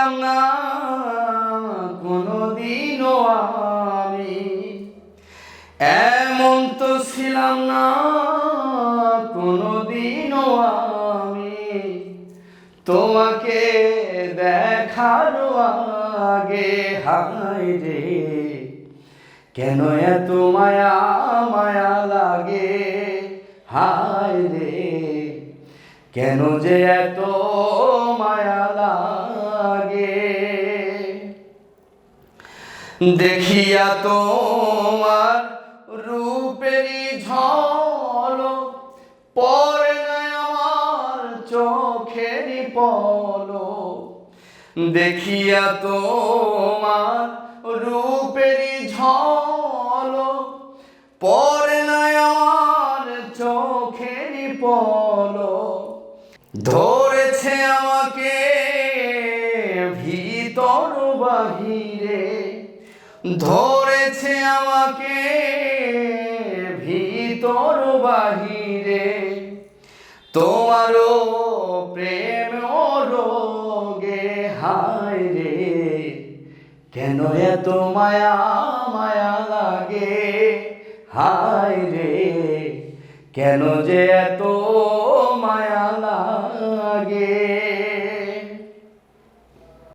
ছিলাম না কোনোদিনও আমি, এমন তো ছিলাম না কোনোদিনও আমি, তোমাকে দেখার আগে। হায় রে কেন এত মায়া মায়া লাগে, হায় রে কেন যে এত মায়া লাগে। দেখিয়া তোমার রূপেরই ঝলক পড়ে না আমার চোখেরই পলক। দেখিয়া তোমার রূপেরই ঝলক পড়ে না আমার চোখেরই পলক। ধরেছে আমাকে ভিতর বাহিরে, ধরেছে আমাকে ভিতর বাহিরে, তোমারও প্রেম রোগে। হায় রে কেন এত মায়া মায়া লাগে, হায় রে কেন যে এত মায়া লাগে।